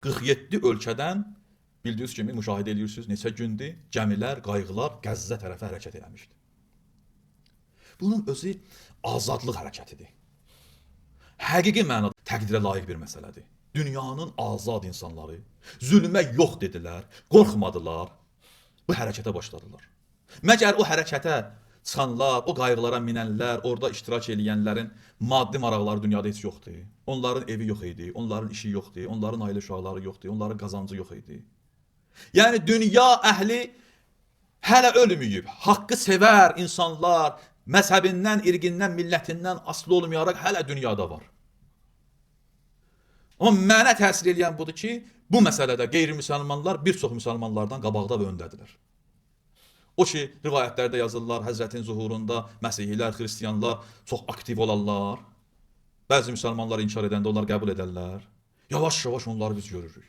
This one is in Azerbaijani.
47 ölkədən bildiyiniz kimi müşahidə edirsiniz, neçə gündür gəmilər, qayıqlar Qəzzə tərəfə hərəkət etmişdi. Bunun özü azadlıq hərəkətidir. Həqiqi mənada təqdirə layiq bir məsələdir. Dünyanın azad insanları zülmə yox dedilər, qorxmadılar, bu hərəkətə başladılar. Məgər o hərəkətə çıxanlar, o qayıqlara minənlər, orada iştirak edənlərin maddi maraqları dünyada heç yoxdur. Onların evi yox idi, onların işi yoxdur, onların ailə uşaqları yoxdur, onların qazancı yox idi. Yəni dünya əhli hələ ölməyib, haqqı sevər insanlar məzhəbindən, irqindən, millətindən asılı olmayaraq hələ dünyada var. Amma mənə təsir edən budur ki, bu məsələdə qeyri-müsəlmanlar bir çox müsəlmanlardan qabaqda və öndədirlər. O ki, rivayətlərdə yazırlar, Həzrətin zuhurunda məsihilər, xristiyanlar çox aktiv olarlar. Bəzi müsəlmanlar inkar edəndə onlar qəbul edərlər. Yavaş-yavaş onları biz görürük.